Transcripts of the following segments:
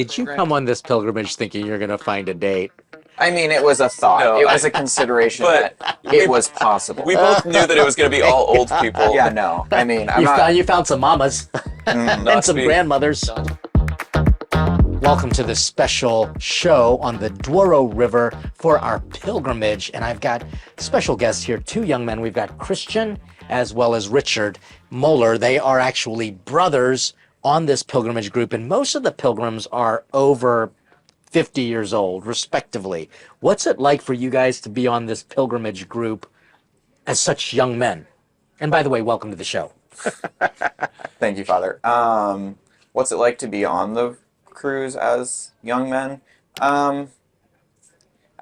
Did you come on this pilgrimage thinking you're going to find a date? I mean, it was a thought. No, It was a consideration but that it was possible. we both knew that it was going to be all old people. Yeah, no. I mean, I'm You not. found you found some mamas Mm, and Not to some be- grandmothers. Welcome to this special show on the Douro River for our pilgrimage, and I've got special guests here, two young men. We've got Christian as well as Richard Moeller. They are actually brothers on this pilgrimage group, and most of the pilgrims are over 50 years old, respectively. What's it like for you guys to be on this pilgrimage group as such young men? And by the way, welcome to the show. Thank you, Father. What's it like to be on the cruise as young men? I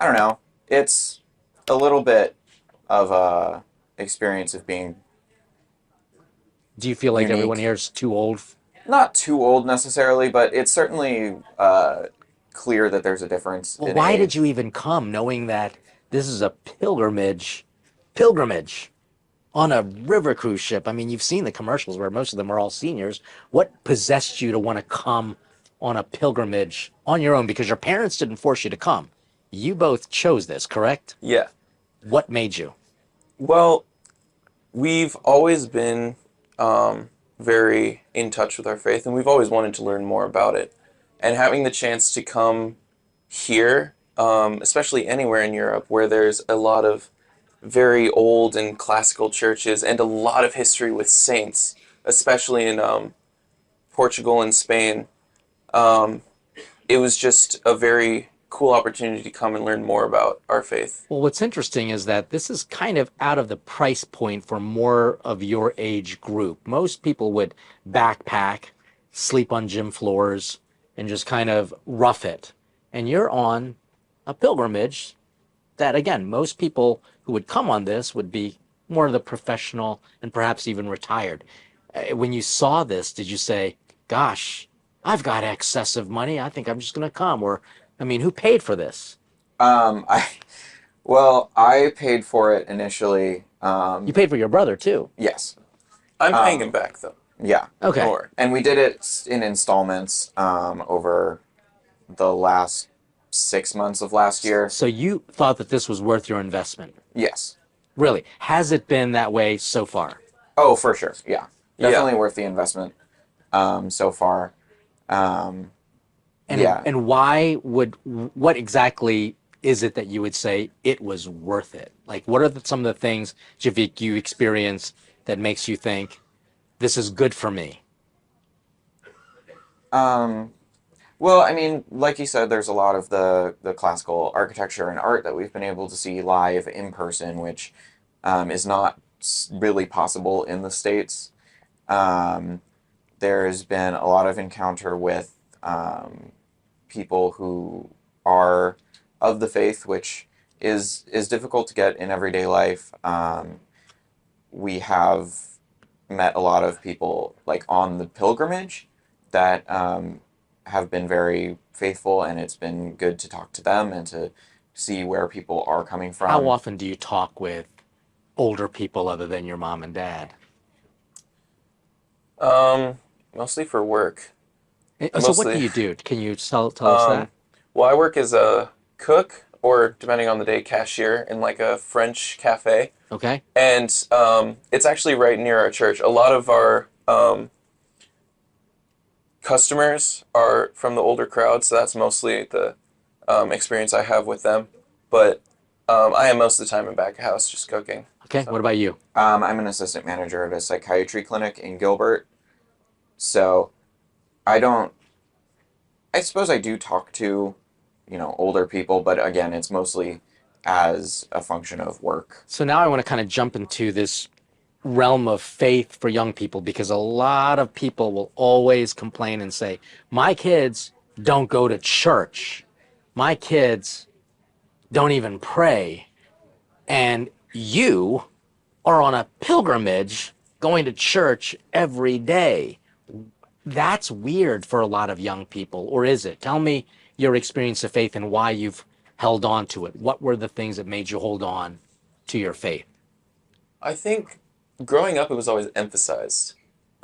don't know. It's a little bit of a experience of being Do you feel like Unique. everyone here is too old? not too old necessarily, but it's certainly clear that there's a difference. Well, in why age. did you even come knowing that this is a pilgrimage on a river cruise ship? I mean, you've seen the commercials where most of them are all seniors. What possessed you to want to come on a pilgrimage on your own? Because your parents didn't force you to come. You both chose this, correct? Yeah. What made you? Well, we've always been very in touch with our faith, and we've always wanted to learn more about it. And having the chance to come here, especially anywhere in Europe, where there's a lot of very old and classical churches and a lot of history with saints, especially in Portugal and Spain, it was just a very cool opportunity to come and learn more about our faith. Well, what's interesting is that this is kind of out of the price point for more of your age group. Most people would backpack, sleep on gym floors, and just kind of rough it. And you're on a pilgrimage that, again, most people who would come on this would be more of the professional and perhaps even retired. When you saw this, did you say, gosh, I've got excessive money, I think I'm just going to come? Or, I mean, who paid for this? I paid for it initially. You paid for your brother, too. Yes. I'm paying him back, though. Yeah. Okay. More. And we did it in installments over the last 6 months of last year. So you thought that this was worth your investment. Yes. Really? Has it been that way so far? Oh, for sure. Yeah. Definitely Yeah. worth the investment so far. And Yeah. and what exactly is it that you would say it was worth it? Like, what are some of the things, Javik, you experience that makes you think this is good for me? Well, I mean, like you said, there's a lot of the classical architecture and art that we've been able to see live in person, which is not really possible in the States. There's been a lot of encounter with people who are of the faith, which is difficult to get in everyday life. We have met a lot of people like on the pilgrimage that have been very faithful, and it's been good to talk to them and to see where people are coming from. How often do you talk with older people other than your mom and dad? Mostly for work. So what Mostly. do you do? Can you tell us that? Well, I work as a cook, or depending on the day, cashier in like a French cafe. Okay. And it's actually right near our church. A lot of our customers are from the older crowd, so that's mostly the experience I have with them. But I am most of the time in back of house just cooking. Okay. What about you? I'm an assistant manager at a psychiatry clinic in Gilbert. So I suppose I do talk to, older people, but again, it's mostly as a function of work. So now I want to kind of jump into this realm of faith for young people, because a lot of people will always complain and say, my kids don't go to church. My kids don't even pray. And you are on a pilgrimage going to church every day. That's weird for a lot of young people, or is it? Tell me your experience of faith and why you've held on to it. What were the things that made you hold on to your faith? I think growing up, it was always emphasized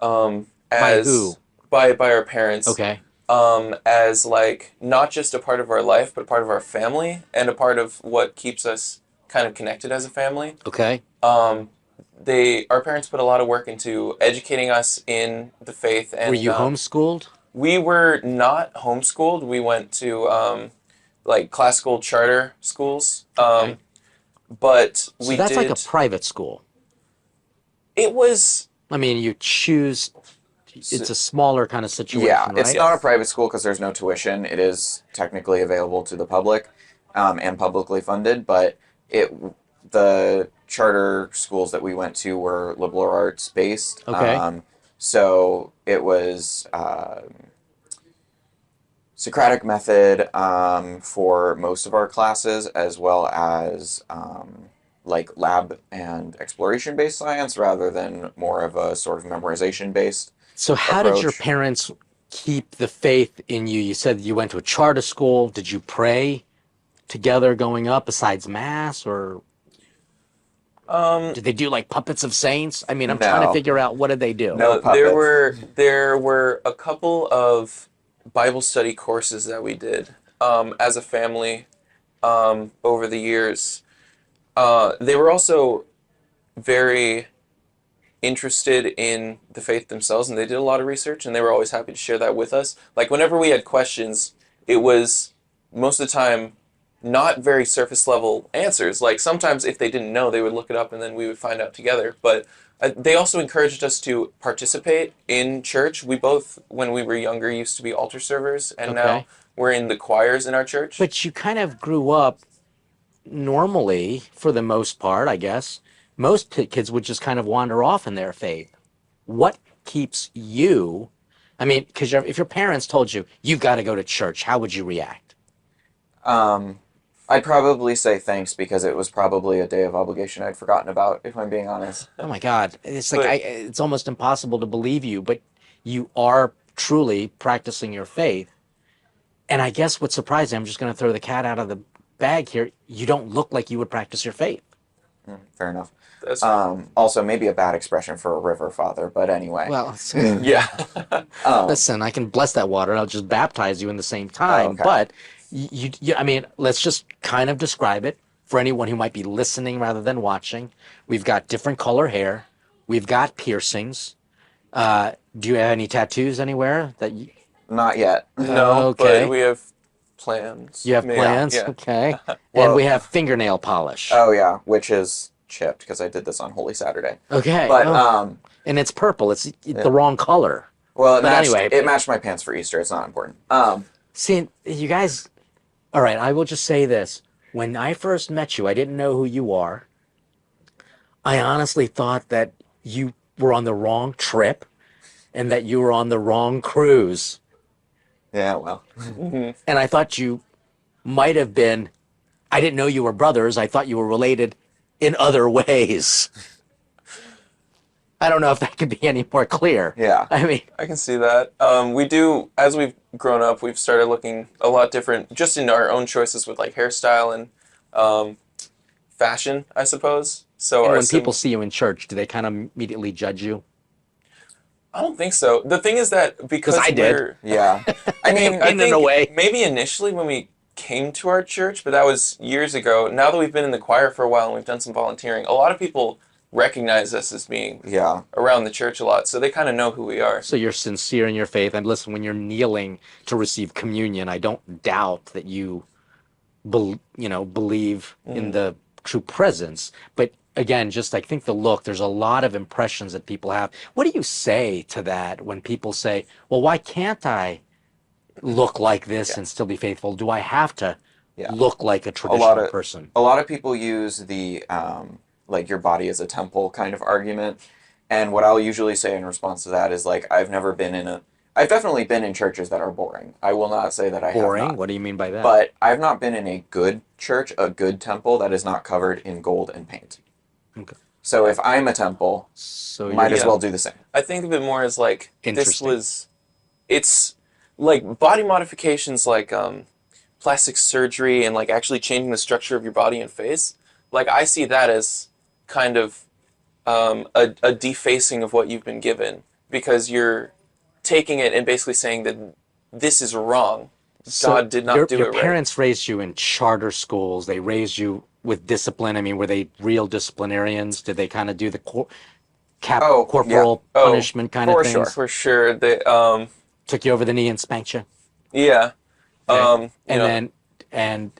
By as who? by our parents. Okay. as like not just a part of our life, but a part of our family and a part of what keeps us kind of connected as a family. Okay. Our parents put a lot of work into educating us in the faith, Were and you homeschooled? we were not homeschooled. We went to like classical charter schools, Okay. but So we that's like a did. private school. It was I mean, you choose, it's a smaller kind of Yeah, situation, it's right? not a private school because there's no tuition. It is technically available to the public, and publicly funded, but it the charter schools that we went to were liberal arts based. Okay. So it was Socratic method for most of our classes, as well as like lab and exploration based science, rather than more of a sort of memorization based So how did your approach. parents keep the faith in you? You said you went to a charter school. Did you pray together going up besides mass, or did they do like puppets of saints? I mean, I'm trying to No, figure out what did they do? no there puppets. were a couple of Bible study courses that we did as a family over the years. They were also very interested in the faith themselves, and they did a lot of research, and they were always happy to share that with us. Like whenever we had questions, it was most of the time not very surface level answers. Like sometimes if they didn't know, they would look it up and then we would find out together. But they also encouraged us to participate in church. We both, when we were younger, used to be altar servers, and now Okay. we're in the choirs in our church. But you kind of grew up normally for the most part, I guess. Most kids would just kind of wander off in their faith. What keeps you? I mean, because if your parents told you you've got to go to church, how would you react? Um, I'd probably say thanks because it was probably a day of obligation I'd forgotten about, if I'm being honest. Oh my God, it's like But it's almost impossible to believe you, but you are truly practicing your faith. And I guess what's surprising, I'm just going to throw the cat out of the bag here. You don't look like you would practice your faith. Fair enough. that's Also, maybe a bad expression for a river father, but anyway. Well, yeah. Um, listen, I can bless that water and I'll just baptize you in the same oh, time. okay. But I mean, let's just kind of describe it for anyone who might be listening rather than watching. We've got different color hair. We've got piercings. Do you have any tattoos anywhere that you, Not yet. No, okay. but we have plans. You have Maybe. plans? Yeah. Okay. And Well- we have fingernail polish. Oh yeah, which is chipped because I did this on Holy Saturday. Okay. But Oh. And it's purple. It's the wrong color. well, But anyway. it matched my pants for Easter. It's not important. See, you guys, all right, I will just say this. When I first met you, I didn't know who you are. I honestly thought that you were on the wrong trip and that you were on the wrong cruise. Yeah, well, And I thought you might have been, I didn't know you were brothers. I thought you were related in other ways. I don't know if that could be any more clear. yeah. I mean, I can see that. We do, as we've grown up, we've started looking a lot different, just in our own choices with like hairstyle and fashion, I suppose. So and our when people see you in church, do they kind of immediately judge you? I don't think so. The thing is that because 'Cause I did. we're, Yeah. I mean, I In think a way. maybe initially when we came to our church, but that was years ago. Now that we've been in the choir for a while and we've done some volunteering, a lot of people recognize us as being yeah. around the church a lot, so they kind of know who we are. So you're sincere in your faith. And listen, when you're kneeling to receive communion, I don't doubt that you, believe in the true presence. But again, just I think the look, there's a lot of impressions that people have. What do you say to that when people say, well, why can't I look like this and still be faithful? Do I have to Yeah. look like a A traditional lot of person? a lot of people use the like your body is a temple kind of argument, and what I'll usually say in response to that is like I've definitely been in churches that are boring. I will not say that I have Boring? not. What do you mean by that? But I've not been in a good church, a good temple that is not covered in gold and paint. Okay. So if I'm a temple, So might as Yeah. well do the same. I think of it more as like Interesting. it's like body modifications, like plastic surgery and like actually changing the structure of your body and face. Like I see that as kind of a defacing of what you've been given because you're taking it and basically saying that this is wrong. So God did not do your it right. parents raised you in charter schools. They raised you with discipline. I mean, were they real disciplinarians? Did they kind of do the Oh, yeah. corporal Oh, punishment kind of for things? sure. For sure. They, Took you over the knee and spanked you? yeah. Okay. You And know, then, and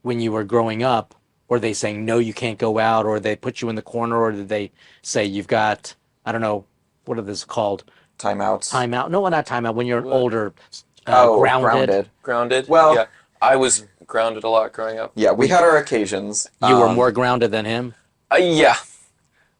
when you were growing up, were they saying, no, you can't go out, or they put you in the corner, or did they say, you've got, I don't know, what are this called? Timeouts. Timeout? No, not timeout. When you're What? older, Oh, grounded. grounded. Well- yeah. I was grounded a lot growing up. Yeah, we had our occasions. You were more grounded than him? Yeah.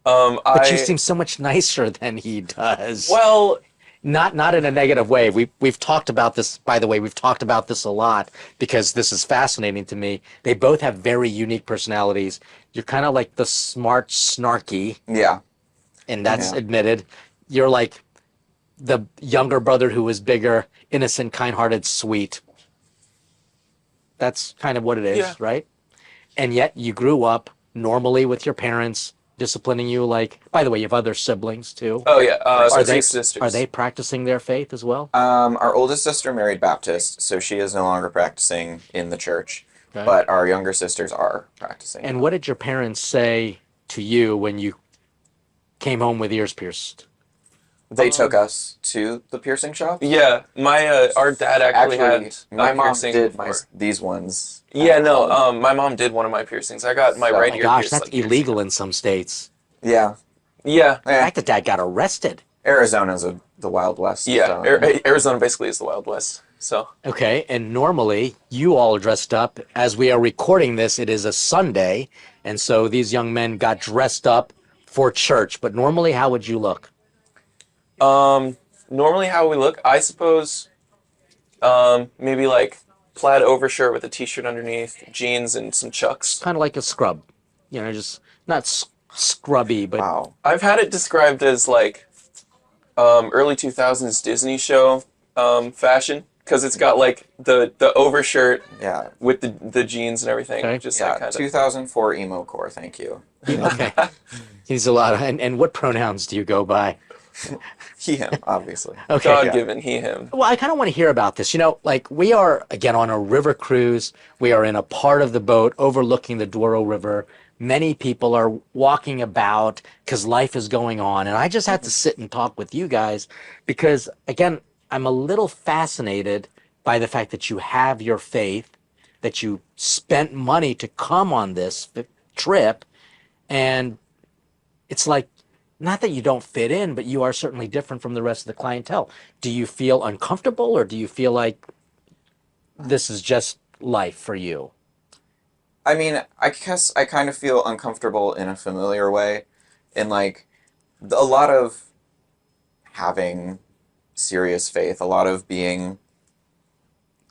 But you seem so much nicer than he does. Well, Not in a negative way. We've talked about this, by the way, we've talked about this a lot because this is fascinating to me. They both have very unique personalities. You're kind of like the smart, snarky, Yeah. and that's Yeah. admitted. You're like the younger brother who is bigger, innocent, kind-hearted, sweet. That's kind of what it is, Yeah. right? And yet you grew up normally with your parents disciplining you. Like, by the way, you have other siblings too. oh yeah. So Are two they sisters. are they practicing their faith as well? Our oldest sister married Baptist, so she is no longer practicing in the church. Okay. But our younger sisters are practicing. And what did your parents say to you when you came home with ears pierced? They took us to the piercing shop. Yeah, our dad actually had my a mom piercing did before. these ones. Yeah, at no. home. My mom did one of my piercings. I got my So- right My ear gosh, pierced. that's like years illegal ago. in some states. Yeah. Yeah, The Eh, fact that dad got arrested. Arizona's the Wild West. yeah. so- Arizona basically is the Wild West. So Okay, and normally you all are dressed up. As we are recording this, it is a Sunday, and so these young men got dressed up for church. But normally, how would you look? normally how we look, I suppose, maybe like plaid overshirt with a t-shirt underneath, jeans and some chucks. Kind of like a scrub, just not scrubby, but Wow. I've had it described as like early 2000s Disney show fashion because it's got like the overshirt Yeah. with the jeans and everything. Okay. Just Yeah. that kind of. 2004 emo core. Thank you. okay. He's a lot. And what pronouns do you go by? He him obviously. Okay. God given he him. Well, I kind of want to hear about this. Like we are, again, on a river cruise. We are in a part of the boat overlooking the Douro River. Many people are walking about because life is going on. And I just had to sit and talk with you guys because, again, I'm a little fascinated by the fact that you have your faith, that you spent money to come on this trip. And it's like, not that you don't fit in, but you are certainly different from the rest of the clientele. Do you feel uncomfortable or do you feel like this is just life for you? I mean, I guess I kind of feel uncomfortable in a familiar way, in like a lot of having serious faith, a lot of being,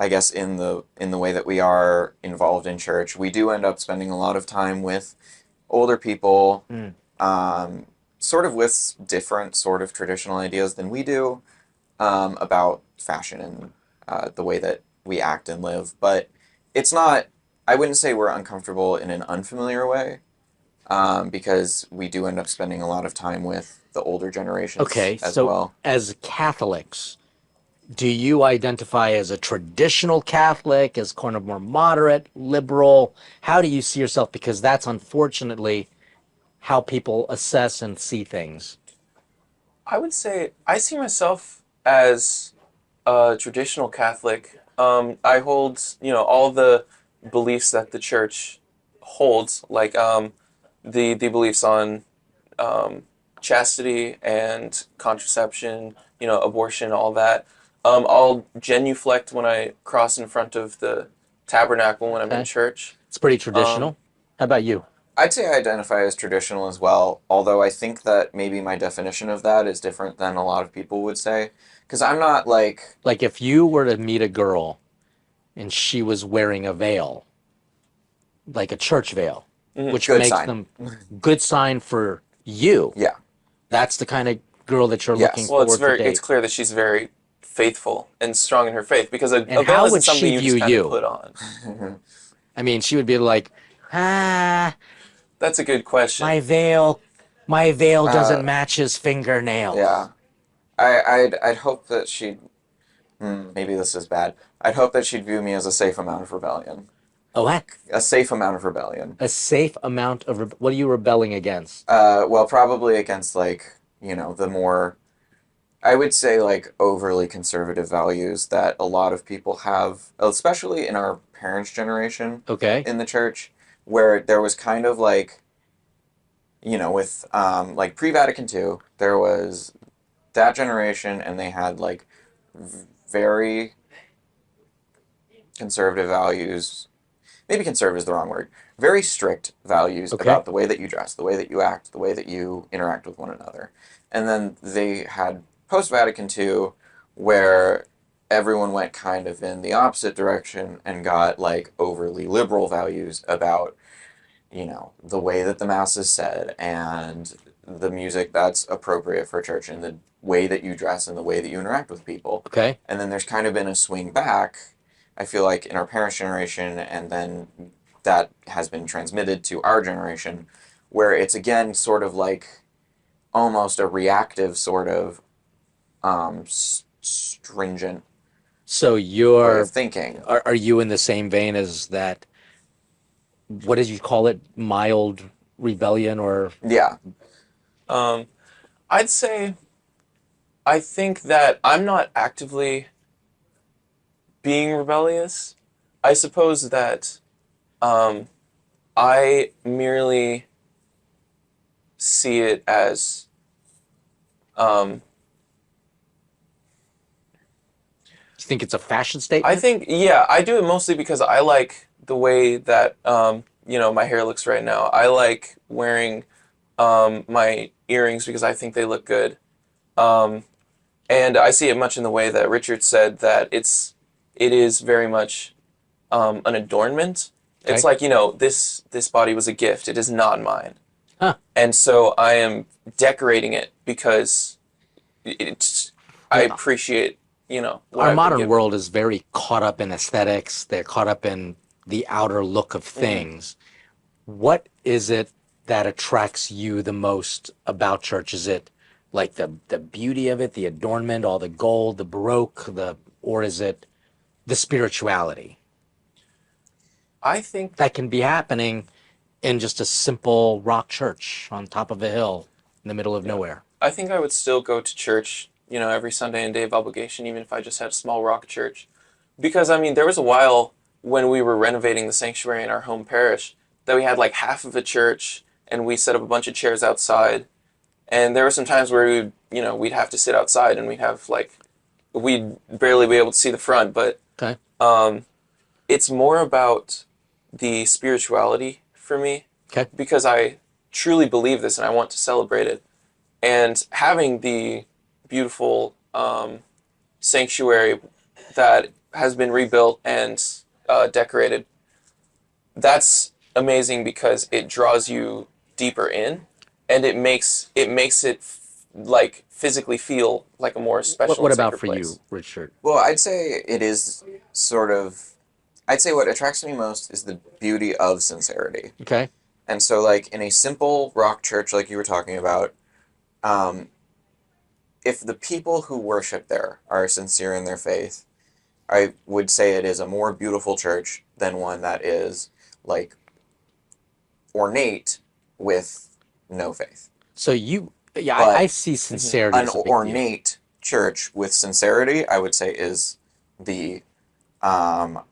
I guess, in the way that we are involved in church. We do end up spending a lot of time with older people, sort of with different sort of traditional ideas than we do about fashion and the way that we act and live. But it's not. I wouldn't say we're uncomfortable in an unfamiliar way, because we do end up spending a lot of time with the older generations Okay, as so well. as Catholics, do you identify as a traditional Catholic, as kind of more moderate, liberal? How do you see yourself? Because that's unfortunately how people assess and see things. I would say I see myself as a traditional Catholic. I hold, all the beliefs that the church holds, like the beliefs on chastity and contraception, abortion, all that. I'll genuflect when I cross in front of the tabernacle when I'm in Okay. church. It's pretty traditional. How about you? I'd say I identify as traditional as well, although I think that maybe my definition of that is different than a lot of people would say. Because I'm not like, Like if you were to meet a girl and she was wearing a veil, like a church veil, which Good makes sign. them good sign for you. yeah, That's the kind of girl that you're Yes. looking Well, forward to date. it's clear that she's very faithful and strong in her faith because a how veil would isn't something she you view just kind you? of put on. I mean, she would be like, That's a good question. my veil doesn't match his fingernails. yeah. I'd hope that she'd maybe this is bad. I'd hope that she'd view me as a safe amount of rebellion. Oh, what? A safe amount of rebellion. A safe amount of what are you rebelling against? Well, probably against like, the more, I would say like overly conservative values that a lot of people have, especially in our parents' generation Okay. in the church, where there was kind of like, with like pre-Vatican II, there was that generation and they had like very conservative values. Maybe conservative is the wrong word. Very strict values Okay. about the way that you dress, the way that you act, the way that you interact with one another. And then they had post Vatican II, where everyone went kind of in the opposite direction and got like overly liberal values about, the way that the mass is said and the music that's appropriate for church and the way that you dress and the way that you interact with people. Okay. And then there's kind of been a swing back, I feel like, in our parents' generation, and then that has been transmitted to our generation, where it's again sort of like almost a reactive sort of stringent So way of thinking. are you in the same vein as that? What did you call it? Mild rebellion or Yeah. Um, I'd say I think that I'm not actively being rebellious. I suppose that um, I merely see it as um, you think it's a fashion I statement? think, yeah, I do it mostly because I like the way that my hair looks right now. I like wearing my earrings because I think they look good. Um, and I see it much in the way that Richard said that it is very much an adornment. It's Okay. like, this body was a gift. It is not mine. Huh. And so I am decorating it because it's I Yeah. appreciate, what Our I've been modern given. world is very caught up in aesthetics. They're caught up in the outer look of things. What is it that attracts you the most about church? Is it like the beauty of it, the adornment, all the gold, the baroque, or is it the spirituality I think that can be happening in just a simple rock church on top of a hill in the middle of Yeah. nowhere? I think I would still go to church, every Sunday and day of obligation, even if I just had a small rock church. Because, I mean, there was a while when we were renovating the sanctuary in our home parish that we had like half of a church and we set up a bunch of chairs outside. And there were some times where we'd have to sit outside and we'd barely be able to see the front. But Okay. um, it's more about the spirituality for me Okay. because I truly believe this and I want to celebrate it. And having the beautiful sanctuary that has been rebuilt and decorated, that's amazing because it draws you deeper in, and it makes it like physically feel like a more special What and about sacred for you, place. Richard? Well, I'd say it is sort of. I'd say what attracts me most is the beauty of sincerity. Okay. And so, like, in a simple rock church, like you were talking about, um, if the people who worship there are sincere in their faith, I would say it is a more beautiful church than one that is, like, ornate with no faith. So yeah, I But see Mhm. sincerity an as a big deal. ornate church with sincerity, I would say, is the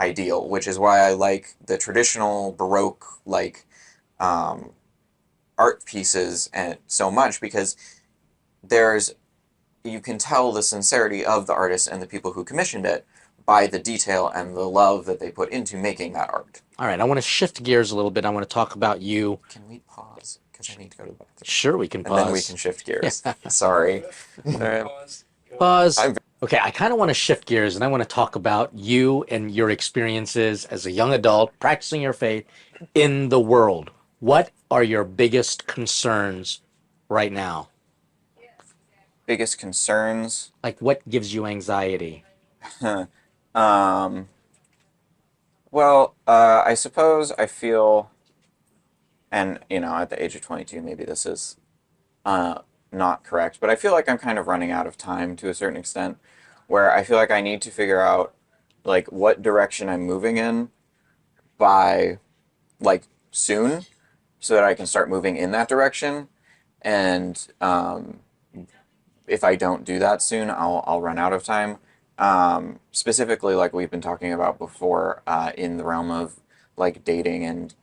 ideal, which is why I like the traditional Baroque, like, um, art pieces and so much, because there's you can tell the sincerity of the artist and the people who commissioned it by the detail and the love that they put into making that art. All right, I want to shift gears a little bit. I want to talk about you. Can we pause? Because I need to go to the bathroom. Sure, we can And then we can pause. shift gears. Sorry. All right. Pause. I'm Okay, I kind of want to shift gears and I want to talk about you and your experiences as a young adult practicing your faith in the world. What are your biggest concerns right now? biggest concerns. Like, what gives you anxiety? um, well, I suppose I feel, and at the age of 22, maybe this is uh, not correct, but I feel like I'm kind of running out of time to a certain extent, where I feel like I need to figure out like what direction I'm moving in by like soon, so that I can start moving in that direction. And if I don't do that soon, I'll run out of time. Specifically, like we've been talking about before, in the realm of like dating and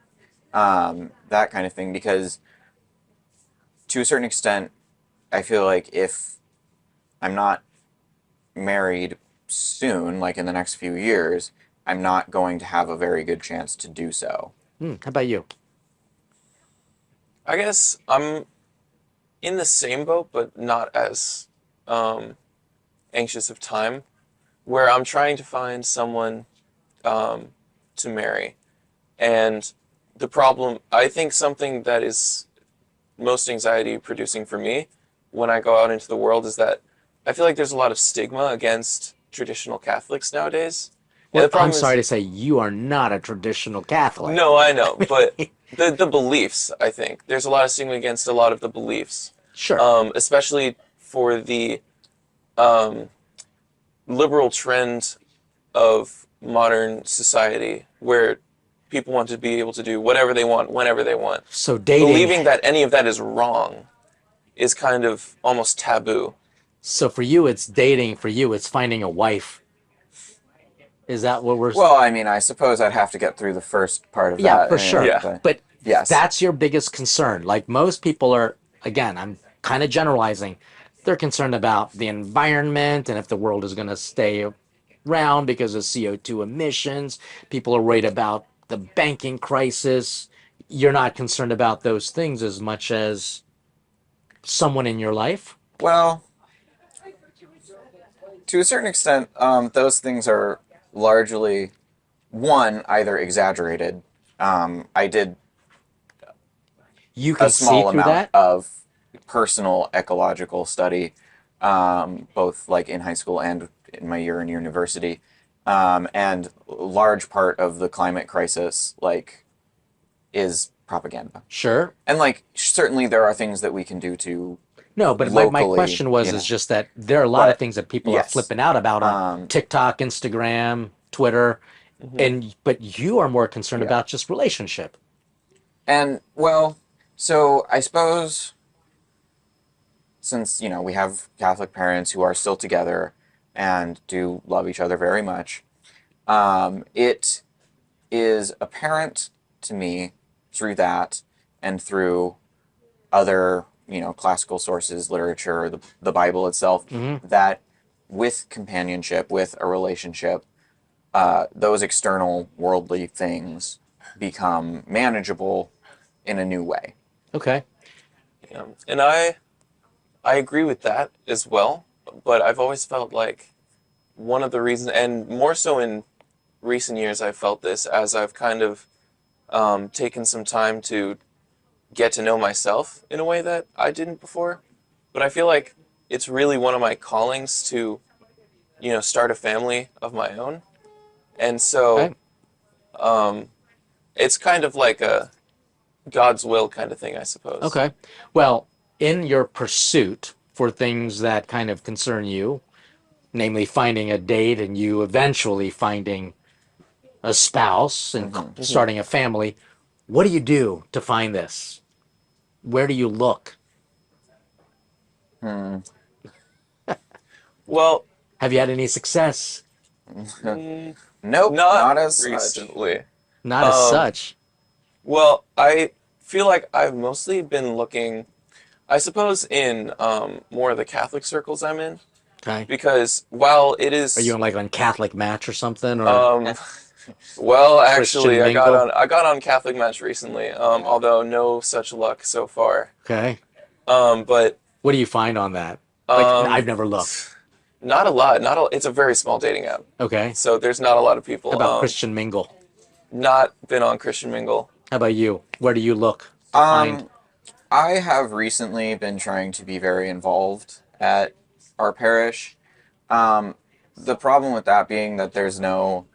that kind of thing, because to a certain extent, I feel like if I'm not married soon, like in the next few years, I'm not going to have a very good chance to do so. How about you? I guess I'm in the same boat, but not as anxious of time, where I'm trying to find someone to marry. And the problem, I think something that is most anxiety producing for me when I go out into the world is that I feel like there's a lot of stigma against traditional Catholics nowadays. And Well, the I'm problem sorry is, to say you are not a traditional Catholic. no, I know, but the beliefs, I think. There's a lot of stigma against a lot of the beliefs, Sure. especially for the um, liberal trend of modern society where people want to be able to do whatever they want, whenever they want. So dating. Believing that any of that is wrong is kind of almost taboo. So for you, it's dating. For you, it's finding a wife. Is that what we're? Well, I mean, I suppose I'd have to get through the first part of Yeah, that. for sure. Yeah. But Yes. that's your biggest concern. Like most people are, again, I'm kind of generalizing. They're concerned about the environment and if the world is going to stay around because of CO2 emissions. People are worried about the banking crisis. You're not concerned about those things as much as someone in your life. Well, to a certain extent, those things are largely, one, either exaggerated. I did You a can see small through amount that. of personal ecological study, both like in high school and in my year in university. And a large part of the climate crisis, like, is propaganda. Sure. And like, certainly there are things that we can do to No, but my locally, question was you know. is just that there are a lot of But things that people are yes, flipping out about on TikTok, Instagram, Twitter, and but you are more concerned yeah. about just relationship. And well, so I suppose since, we have Catholic parents who are still together and do love each other very much, it is apparent to me through that and through other, classical sources, literature, the Bible itself, that with companionship, with a relationship, those external worldly things become manageable in a new way. Okay. And I agree with that as well, but I've always felt like one of the reasons, and more so in recent years, I've felt this as I've kind of taken some time to get to know myself in a way that I didn't before. But I feel like it's really one of my callings to, start a family of my own. And so Okay. it's kind of like a God's will kind of thing, I suppose. Okay. Well, in your pursuit for things that kind of concern you, namely finding a date and you eventually finding a spouse and starting a family, what do you do to find this? Where do you look? Well, Have you had any success? Nope, not not as such. recently. Not as such. Well, I feel like I've mostly been looking, I suppose, in more of the Catholic circles I'm in, Okay. because while it is, Are you on like on Catholic Match or something, or well, Christian actually, Mingle? I got on Catholic Match recently, although no such luck so far. Okay. But What do you find on that? Like I've never looked. not a lot. Not a, it's a very small dating app, Okay. so there's not a lot of How people. about Christian Mingle? Not been on Christian Mingle. How about you? Where do you look to find? I have recently been trying to be very involved at our parish. The problem with that being that there's no,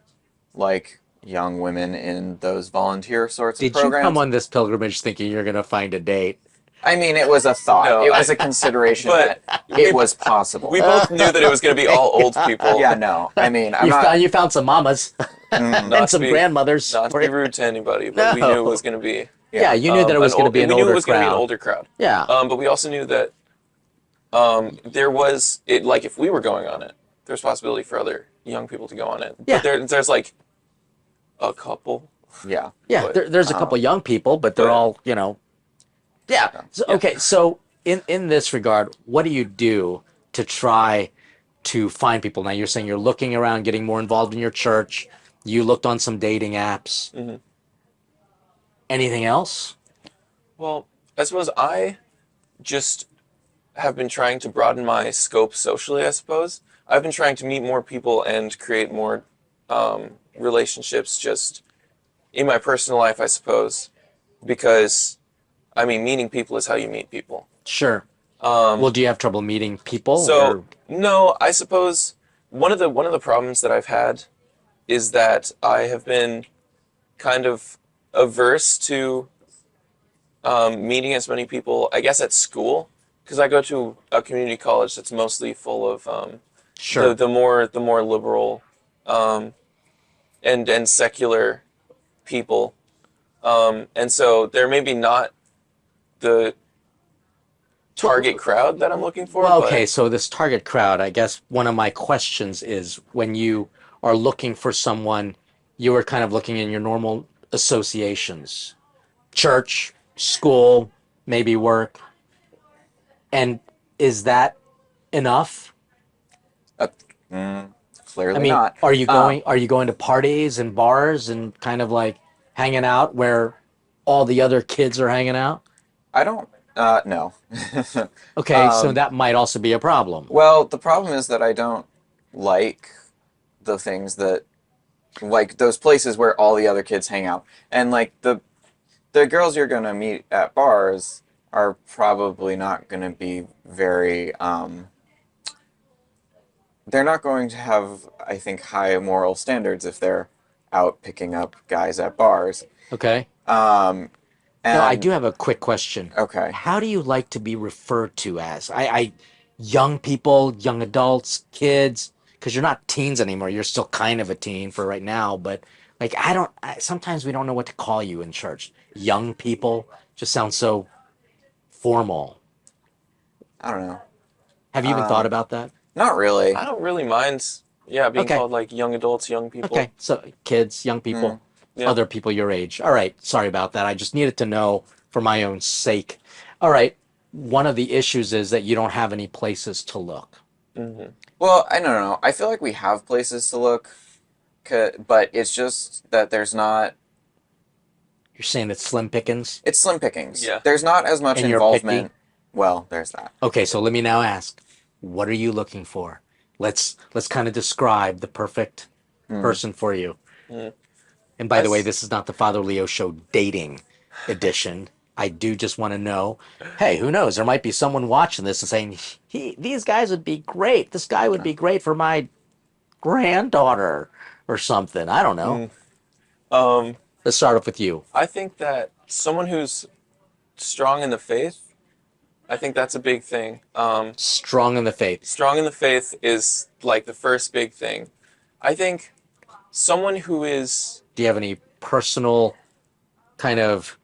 like, young women in those volunteer sorts of Did you programs. come on this pilgrimage thinking you're going to find a date? I mean, it was a thought. No, It was a consideration but that it was possible. we both knew that it was going to be all old people. Yeah, no. I mean, I'm not. You found some mamas Mm, and some grandmothers. Not to for be you. rude to anybody, but we knew it No. was going to be Yeah, you knew that it was going to be an we knew older it was going to be an crowd. older crowd. Yeah. But we also knew that there was it like if we were going on it, there's possibility for other young people to go on it. Yeah. But there's like a couple. yeah. Yeah, But, there's a couple young people, but they're but- all, Yeah. So, okay, so in this regard, what do you do to try to find people? Now, you're saying you're looking around, getting more involved in your church. You looked on some dating apps. Mm-hmm. Anything else? Well, I suppose I just have been trying to broaden my scope socially, I suppose. I've been trying to meet more people and create more relationships just in my personal life, I suppose. Because, I mean, meeting people is how you meet people. Sure. Well, do you have trouble meeting people? So, or- no, I suppose one of the problems that I've had is that I have been kind of averse to meeting as many people, I guess, at school, because I go to a community college that's mostly full of Sure. the more liberal and secular people, and so they're maybe not the target crowd that I'm looking for. Well, but- okay, so this target crowd, I guess one of my questions is when you are looking for someone, you are kind of looking in your normal associations, church, school, maybe work. And is that enough? Clearly I mean, not. are you going to parties and bars and kind of like hanging out where all the other kids are hanging out? I don't. No. Okay, so that might also be a problem. Well, the problem is that I don't like the things that, like those places where all the other kids hang out, and like the girls you're gonna meet at bars are probably not gonna be very. They're not going to have, I think, high moral standards if they're out picking up guys at bars. Okay. And, Now, I do have a quick question. Okay. How do you like to be referred to as? Young people, young adults, kids, because you're not teens anymore. You're still kind of a teen for right now, but like sometimes we don't know what to call you in church. Young people just sounds so formal. I don't know. Have you even thought about that? Not really. I don't really mind, being Okay. called like young adults, young people. Okay, so kids, young people, Yeah. other people your age. All right, sorry about that. I just needed to know for my own sake. All right, one of the issues is that you don't have any places to look. Well, I don't know. I feel like we have places to look, but it's just that there's not. You're saying it's slim pickings? It's slim pickings. Yeah. There's not as much And you're involvement. picky? Well, there's that. Okay, so let me now ask, what are you looking for? Let's kind of describe the perfect person for you. And by the way, this is not the Father Leo Show dating edition. I do just want to know, hey, who knows? There might be someone watching this and saying, these guys would be great. This guy would be great for my granddaughter or something. I don't know. Let's start off with you. I think that someone who's strong in the faith, I think that's a big thing. Strong in the faith. Strong in the faith is like the first big thing. I think someone who is Do you have any personal kind of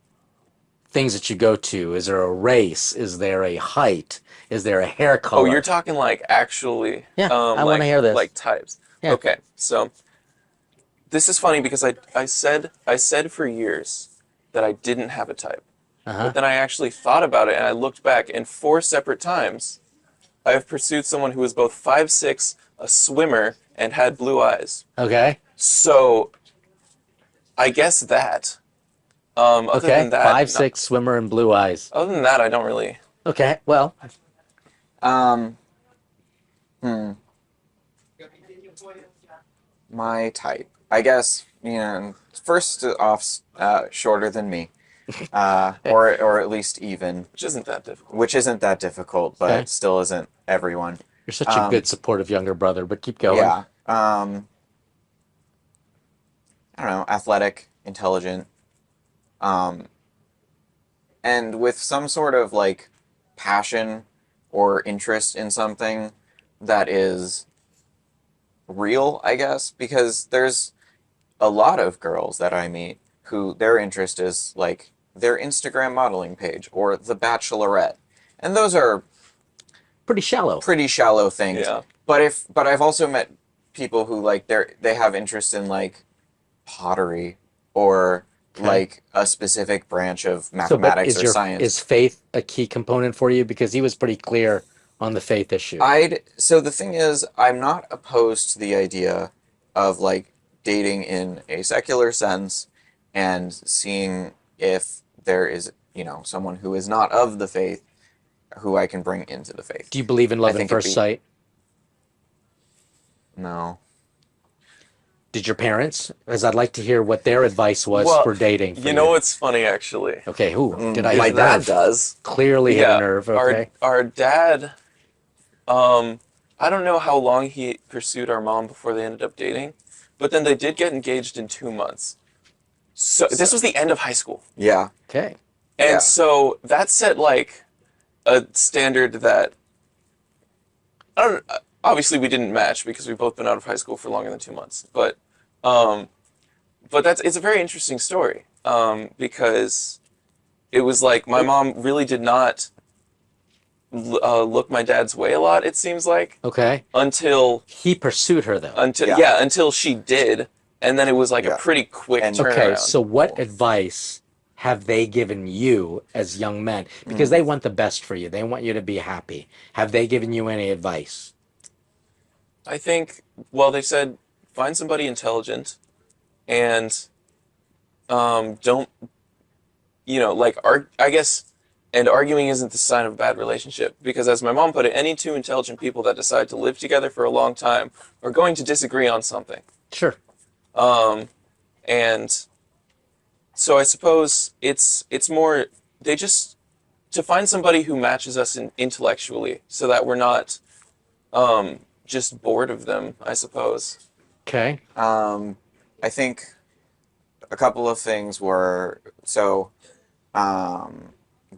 things that you go to? Is there a race? Is there a height? Is there a hair color? oh, you're talking like actually Yeah, I wanna like- hear this. like types. Yeah. Okay, so this is funny because I said for years that I didn't have a type. But then I actually thought about it and I looked back, and 4 separate times I have pursued someone who was both 5'6", a swimmer, and had blue eyes. Okay. So I guess that. Other Okay. than that, 5'6" swimmer and blue eyes. Other than that, I don't really. Okay. Well, My type. I guess, first off, shorter than me. Or at least even, Which isn't that difficult. which isn't that difficult, but Okay. it still isn't everyone. you're such a good supportive younger brother, but keep going. Yeah. I don't know, athletic, intelligent, and and with some sort of like passion or interest in something that is real, I guess, because there's a lot of girls that I meet who their interest is like their Instagram modeling page or The Bachelorette. And those are Pretty shallow. pretty shallow things. Yeah. But I've also met people who like they have interest in like pottery or Okay. like a specific branch of So, but mathematics or science. is faith a key component for you? Because he was pretty clear on the faith issue. So the thing is, I'm not opposed to the idea of like dating in a secular sense and seeing if there is, someone who is not of the faith who I can bring into the faith. Do you believe in love at think first sight? No. Did your parents? Because I'd like to hear what their advice was Well, for dating. For You know what's funny, actually? Okay, who did I My hit a dad nerve? does. Clearly hit a nerve. Okay. Our dad, I don't know how long he pursued our mom before they ended up dating, but then they did get engaged in 2 months. So this was the end of high school. Yeah. Okay. And Yeah. so that set like a standard that I don't. Obviously, we didn't match because we've both been out of high school for longer than 2 months. But it's a very interesting story because it was like my mom really did not look my dad's way a lot. It seems like Okay. until He pursued her though. Yeah. until she did, and then it was like Yeah. a pretty quick And- turnaround. Okay, so what advice have they given you as young men? Because they want the best for you. They want you to be happy. Have they given you any advice? I think, well, they said find somebody intelligent and don't, I guess, and arguing isn't the sign of a bad relationship. Because as my mom put it, any two intelligent people that decide to live together for a long time are going to disagree on something. Sure. And so I suppose it's more, to find somebody who matches us intellectually so that we're not just bored of them, I suppose. Okay. I think a couple of things were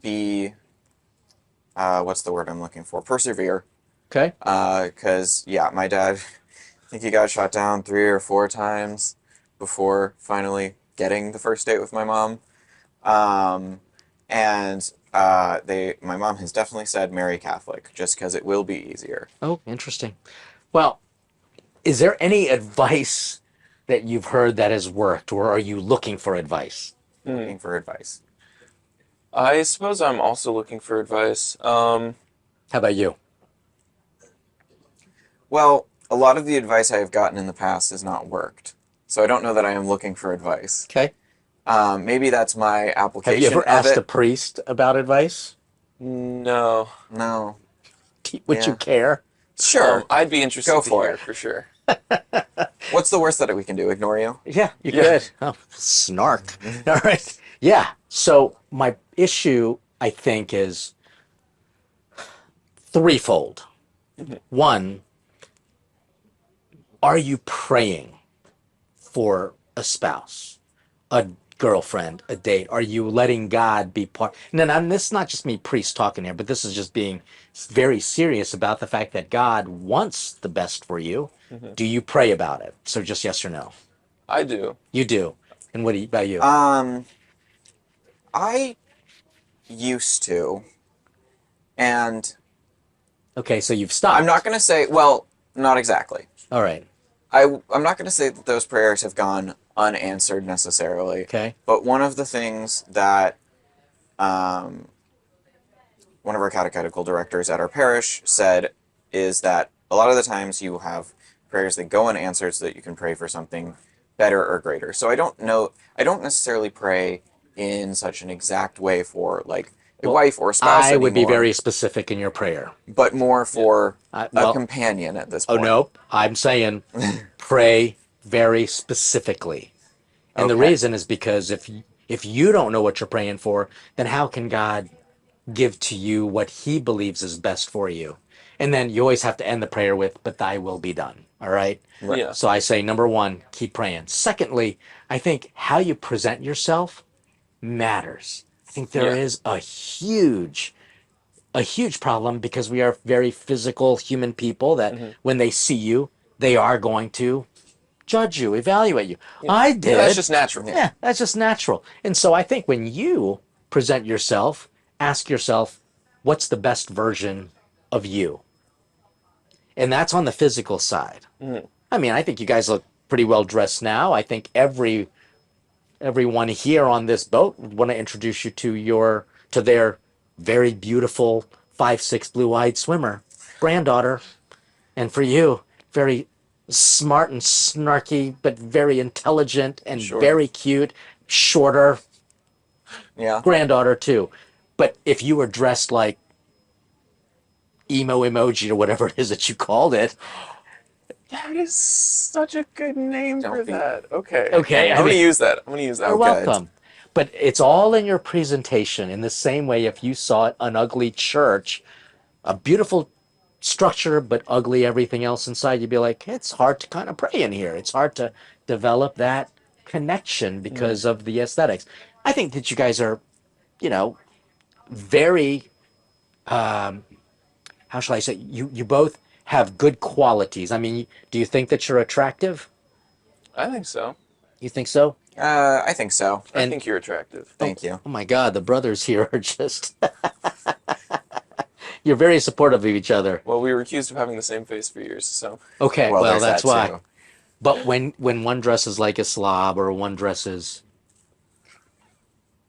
be what's the word I'm looking for? Persevere. Okay. Because my dad, I think he got shot down 3 or 4 times before finally getting the first date with my mom. And my mom has definitely said marry Catholic just because it will be easier. Oh, interesting. Well, is there any advice that you've heard that has worked, or are you looking for advice? Looking for advice. I suppose I'm also looking for advice. How about you? Well, a lot of the advice I have gotten in the past has not worked. So I don't know that I am looking for advice. Okay. Maybe that's my application Have you ever of asked it. a priest about advice? No. No. Would Yeah. you care? Sure. I'd be interested Go to for hear it. for sure. What's the worst that we can do? Ignore you? Yeah, you Yeah. could. Oh, snark. All right. Yeah. So my issue, I think, is threefold. One, are you praying for a spouse, a girlfriend, a date? Are you letting God be part? And this is not just me, priest, talking here, but this is just being very serious about the fact that God wants the best for you. Do you pray about it? So just yes or no. I do. You do. And what about you? I used to. And Okay, so you've stopped. I'm not going to say, well, not exactly. All right. I'm not going to say that those prayers have gone unanswered necessarily. Okay. But one of the things that one of our catechetical directors at our parish said is that a lot of the times you have prayers that go unanswered so that you can pray for something better or greater. So I don't necessarily pray in such an exact way for like a wife or a spouse I would be anymore, very specific in your prayer. but more for well- a companion at this Oh, point. no. I'm saying pray very specifically. And the Okay. reason is because if you don't know what you're praying for, then how can God give to you what he believes is best for you? And then you always have to end the prayer with, but thy will be done. All right? Right. Yeah. So I say, number one, keep praying. Secondly, I think how you present yourself matters. I think there Yeah. is a huge problem because we are very physical human people that Mm-hmm. when they see you, they are going to judge you, evaluate you. Yeah. I Yeah, that's did. just natural. Yeah, that's just natural. And so I think when you present yourself, ask yourself, what's the best version of you? And that's on the physical side. Mm-hmm. I mean, I think you guys look pretty well dressed now. I think everyone here on this boat would want to introduce you to their very beautiful 5'6" blue-eyed swimmer granddaughter, and for you, very smart and snarky, but very intelligent and Sure. very cute, shorter Yeah. granddaughter too. But if you were dressed like emo emoji or whatever it is that you called it, That is such a good name Don't for be- that. Okay. okay, I'm I gonna mean, use that. I'm gonna use that. you're Okay. welcome. But it's all in your presentation. In the same way, if you saw an ugly church, a beautiful structure but ugly everything else inside, you'd be like, it's hard to kind of pray in here. It's hard to develop that connection because of the aesthetics. I think that you guys are, you know, very, how shall I say, you both have good qualities. I mean, do you think that you're attractive? I think so. You think so? I think so. I And think you're attractive. Thank you. oh my God, the brothers here are just, you're very supportive of each other. Well, we were accused of having the same face for years, so Okay, Well, well, there's that's that why. too. But when one dresses like a slob or one dresses,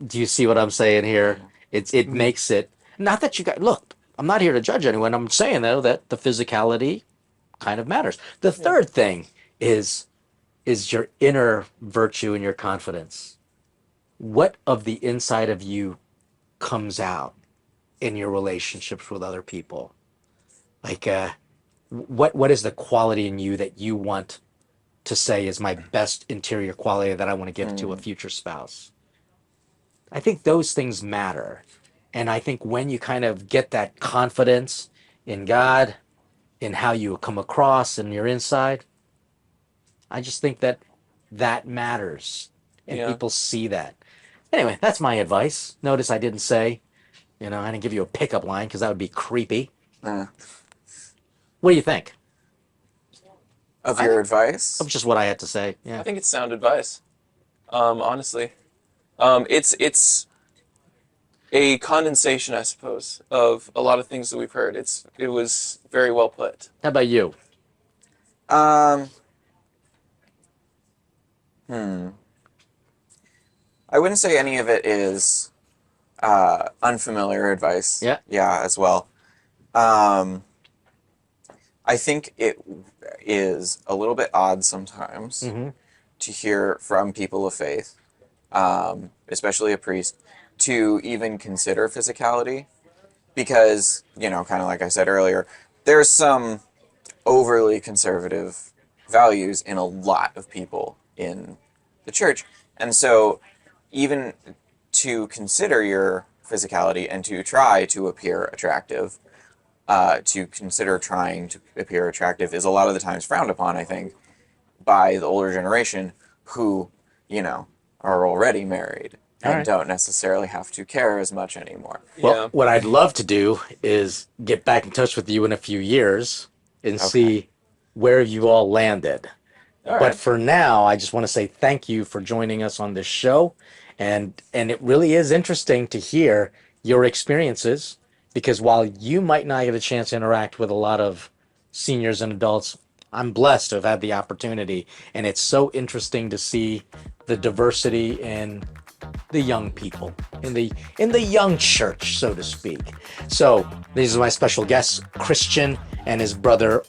do you see what I'm saying here? It makes it not that you guys look. I'm not here to judge anyone. I'm saying though that the physicality kind of matters. The third thing is your inner virtue and your confidence. What of the inside of you comes out in your relationships with other people? Like, what is the quality in you that you want to say is my best interior quality that I want to give to a future spouse? I think those things matter. And I think when you kind of get that confidence in God, in how you come across and your inside, I just think that that matters. And yeah. people see that. Anyway, that's my advice. Notice I didn't say, I didn't give you a pickup line because that would be creepy. Uh, What do you think? of I your think- advice? Of just what I had to say. I Yeah. think it's sound advice. Honestly, it's a condensation, I suppose, of a lot of things that we've heard. It was very well put. How about you? Um, I wouldn't say any of it is unfamiliar advice. Yeah. Yeah, as well. I think it is a little bit odd sometimes to hear from people of faith, especially a priest, to even consider physicality because, kind of like I said earlier, there's some overly conservative values in a lot of people in the church. And so even to consider your physicality and to try to appear attractive, to consider trying to appear attractive is a lot of the times frowned upon, I think, by the older generation who, are already married and right. don't necessarily have to care as much anymore. Well, Yeah. what I'd love to do is get back in touch with you in a few years and see where you all landed. All But right. for now, I just want to say thank you for joining us on this show. And it really is interesting to hear your experiences because while you might not get a chance to interact with a lot of seniors and adults, I'm blessed to have had the opportunity. And it's so interesting to see the diversity in the young people in the young church, so to speak. So these are my special guests, Christian and his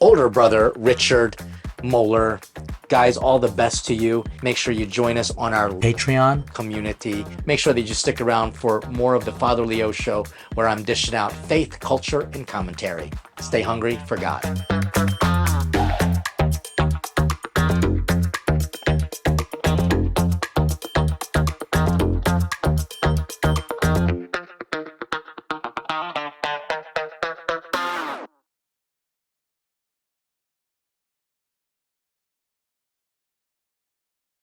older brother, Richard Moeller. Guys, all the best to you. Make sure you join us on our Patreon community. Make sure that you stick around for more of the Father Leo Show, where I'm dishing out faith, culture, and commentary. Stay hungry for God.